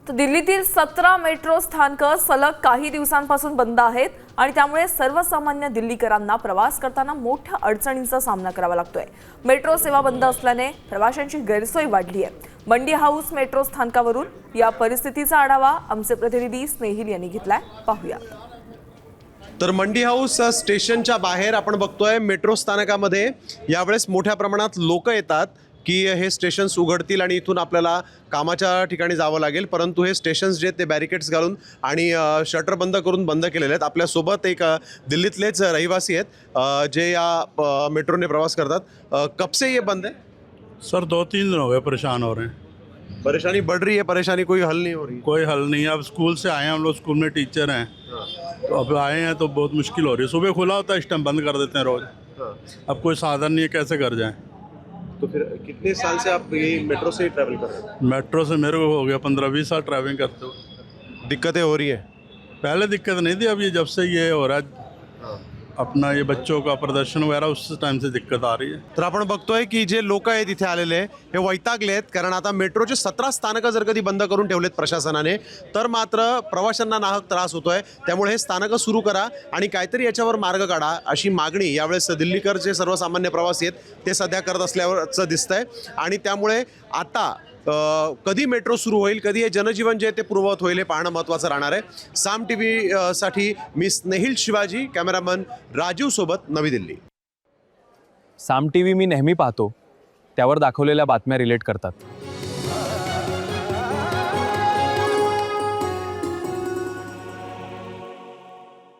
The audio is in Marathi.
तर दिल्लीतील 17 मेट्रो स्थानकं सलग काही दिवसांपासून बंद आहेत आणि त्यामुळे सर्वसामान्य दिल्लीकरांना प्रवास करताना मोठ्या अडचणींचा सामना करावा लागतोय। मेट्रो सेवा बंद असल्याने प्रवाशांची गैरसोय वाढली आहे। मंडी हाऊस मेट्रो स्थानकावरून या परिस्थितीचा आढावा आमचे प्रतिनिधी स्नेहिल यांनी घेतलाय, पाहूया। तर मंडी हाऊस स्टेशनच्या बाहेर आपण बघतोय मेट्रो स्थानकामध्ये यावेळेस मोठ्या प्रमाणात लोक येतात की हे स्टेशन्स उघडतील आणि इथून आपल्याला कामाच्या ठिकाणी जावं लागेल, परंतु हे स्टेशन्स जे ते बॅरिकेड्स घालून आणि शटर बंद करून बंद केलेले आहेत। आपल्यासोबत एक दिल्लीतलेच रहिवासी आहेत जे या मेट्रोने प्रवास करतात। कब से ये बंद है? सर 2-3 दिन हो गए परेशान हो रहे हैं। परेशानी बढ़ रही है, परेशानी कोई हल नहीं हो रही? कोई हल नहीं है। अब स्कूल से आए हैं हम लोग, स्कूल में टीचर हैं, तो अब आए हैं तो बहुत मुश्किल हो रही है। सुबह खुला होता है, इस टाइम बंद कर देते हैं रोज। अब कोई साधन नहीं है, कैसे कर जाएं? तो फिर कितने साल से आप ये मेट्रो से ही ट्रैवल कर रहे हैं? मेट्रो से मेरे को हो गया 15-20 साल ट्रैवलिंग करते हुए। दिक्कतें हो रही है? पहले दिक्कत नहीं थी, अब ये जब से ये हो रहा है अपना ये बच्चों का प्रदर्शन वगैरह, उस टाइम से दिक्कत आ रही है। तर आपण बघतोय की जे लोक आहेत इथे आलेले हे वैतागले आहेत, कारण आता मेट्रोचे 17 स्थानकं जर कधी बंद करून ठेवलेत प्रशासनाने तर मात्र प्रवाशांना नाहक त्रास होतोय। त्यामुळे हे स्थानकं सुरू करा आणि काहीतरी याच्यावर मार्ग काढा अशी मागणी यावेळेस दिल्लीकरचे सर्वसामान्य प्रवासी आहेत ते सध्या करत असल्याचं दिसतंय। आणि त्यामुळे आता कधी मेट्रो सुरू होईल, कधी हे जनजीवन जे ते पूर्ववत होईल हे पाहणं महत्त्वाचं राहणार आहे। साम टीव्ही साठी मी स्नेहिल शिवाजी, कॅमेरामन राजीव सोबत, नवी दिल्ली। साम टीव्ही मी नेहमी पाहतो, त्यावर दाखवलेल्या बातम्या रिलेट करतात।